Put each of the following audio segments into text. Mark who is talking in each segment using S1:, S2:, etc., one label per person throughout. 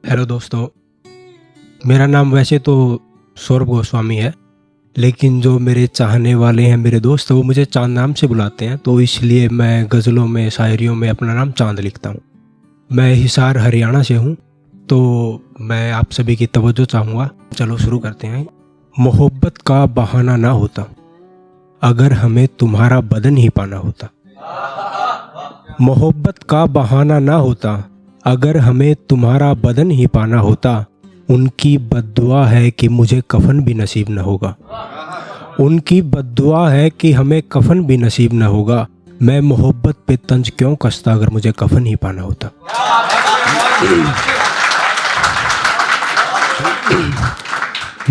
S1: Hello दोस्तों, मेरा नाम वैसे तो सौरभ गोस्वामी है, लेकिन जो मेरे चाहने वाले हैं, मेरे दोस्त, वो मुझे चांद नाम से बुलाते हैं, तो इसलिए मैं गज़लों में, शायरियों में अपना नाम चांद लिखता हूँ। मैं हिसार हरियाणा से हूँ, तो मैं आप सभी की तवज्जो चाहूँगा। चलो शुरू करते हैं। मोहब्बत का बहाना ना होता अगर हमें तुम्हारा बदन ही पाना होता। मोहब्बत का बहाना ना होता अगर हमें तुम्हारा बदन ही पाना होता। उनकी बद्दुआ है कि मुझे कफन भी नसीब न होगा। उनकी बद्दुआ है कि हमें कफन भी नसीब न होगा। मैं मोहब्बत पे तंज क्यों कसता अगर मुझे कफन ही पाना होता।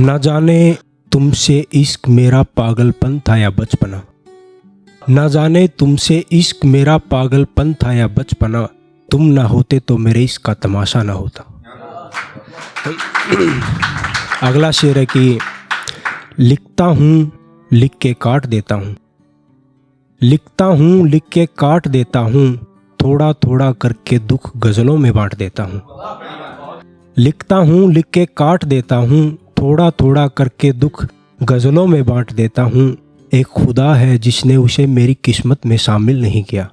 S1: न जाने तुमसे इश्क मेरा पागलपन था या बचपना। न जाने तुमसे इश्क मेरा पागलपन था या बचपना। तुम ना होते तो मेरे इश्क का तमाशा ना होता। अगला शेर है कि लिखता हूँ लिख के काट देता हूँ। लिखता हूँ लिख के काट देता हूँ। थोड़ा थोड़ा करके दुख गज़लों में बांट देता हूँ। लिखता हूँ लिख के काट देता हूँ। थोड़ा थोड़ा करके दुख गज़लों में बांट देता हूँ। एक खुदा है जिसने उसे मेरी किस्मत में शामिल नहीं किया।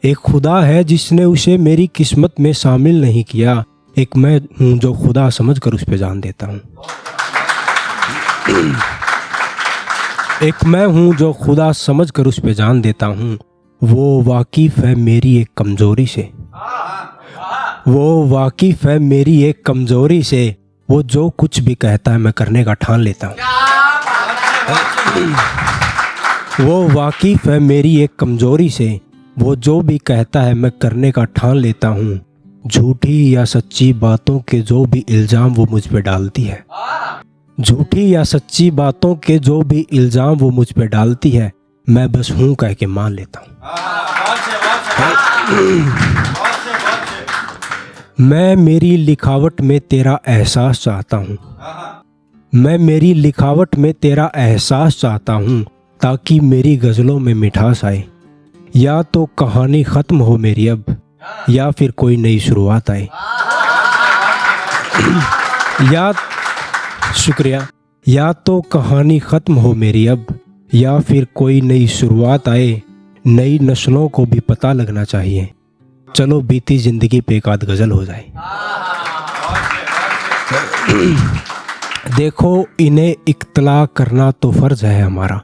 S1: एक खुदा है जिसने उसे मेरी किस्मत में शामिल नहीं किया। एक मैं हूँ जो खुदा समझकर उस पे जान देता हूँ। एक मैं हूँ जो खुदा समझकर उस पे जान देता हूँ। वो वाकिफ़ है मेरी एक कमज़ोरी से। वो वाकिफ़ है मेरी एक कमज़ोरी से। वो जो कुछ भी कहता है मैं करने का ठान लेता हूँ। वो वाकिफ़ है मेरी एक कमज़ोरी से। वो जो भी कहता है मैं करने का ठान लेता हूँ। झूठी या सच्ची बातों के जो भी इल्ज़ाम वो मुझ पे डालती है। झूठी या सच्ची बातों के जो भी इल्ज़ाम वो मुझ पे डालती है, मैं बस हूँ कह के मान लेता हूँ। मैं मेरी लिखावट में तेरा एहसास चाहता हूँ। मैं मेरी लिखावट में तेरा एहसास चाहता हूँ, ताकि मेरी गज़लों में मिठास आए। या तो कहानी ख़त्म हो मेरी अब, या फिर कोई नई शुरुआत आए। शुक्रिया। या तो कहानी ख़त्म हो मेरी अब, या फिर कोई नई शुरुआत आए। नई नस्लों को भी पता लगना चाहिए। चलो बीती ज़िंदगी पे एक आध गज़ल हो जाए। देखो इन्हें इख्तला करना तो फ़र्ज़ है हमारा।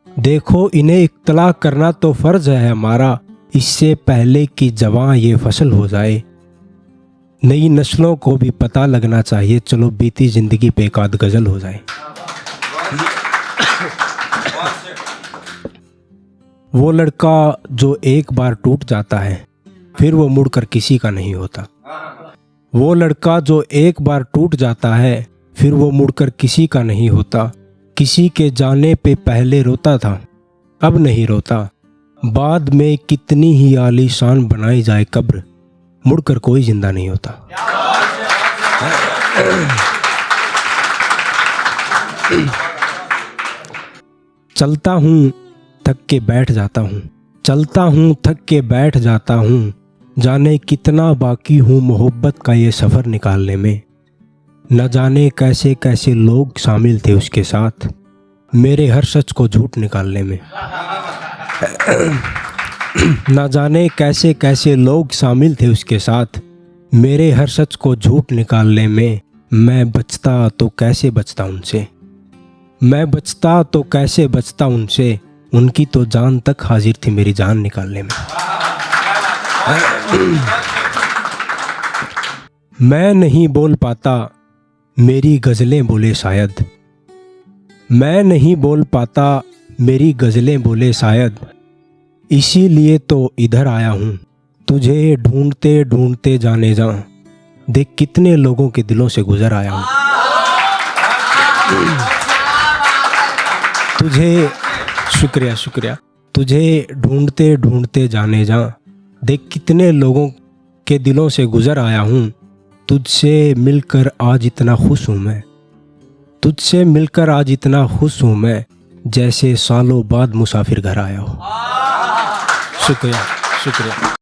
S1: देखो इन्हें इख्तला करना तो फ़र्ज़ है हमारा। इससे पहले कि जवां ये फसल हो जाए। नई नस्लों को भी पता लगना चाहिए। चलो बीती ज़िंदगी पे एक आध गज़ल हो जाए। वो लड़का जो एक बार टूट जाता है, फिर वो मुड़कर किसी का नहीं होता। वो लड़का जो एक बार टूट जाता है, फिर वो मुड़कर किसी का नहीं होता। किसी के जाने पे पहले रोता था, अब नहीं रोता। बाद में कितनी ही आलीशान बनाई जाए कब्र, मुड़कर कोई जिंदा नहीं होता। चलता हूँ थक के बैठ जाता हूँ। चलता हूँ थक के बैठ जाता हूँ। जाने कितना बाकी हूँ मोहब्बत का ये सफ़र निकालने में। न जाने कैसे कैसे लोग शामिल थे उसके साथ, मेरे हर सच को झूठ निकालने में। न जाने कैसे कैसे लोग शामिल थे उसके साथ, मेरे हर सच को झूठ निकालने में। मैं बचता तो कैसे बचता उनसे। मैं बचता तो कैसे बचता उनसे। उनकी तो जान तक हाजिर थी मेरी जान निकालने में। मैं नहीं बोल पाता, मेरी गज़लें बोले शायद। मैं नहीं बोल पाता, मेरी गज़लें बोले शायद। इसीलिए तो इधर आया हूँ, तुझे ढूंढते ढूंढते जाने जा। देख कितने लोगों के दिलों से गुजर आया हूँ। तुझे शुक्रिया। तुझे ढूंढते ढूंढते जाने जा। देख कितने लोगों के दिलों से गुजर आया हूँ। तुझसे मिलकर आज इतना खुश हूँ मैं। तुझसे मिलकर आज इतना खुश हूँ मैं, जैसे सालों बाद मुसाफिर घर आया हो। शुक्रिया।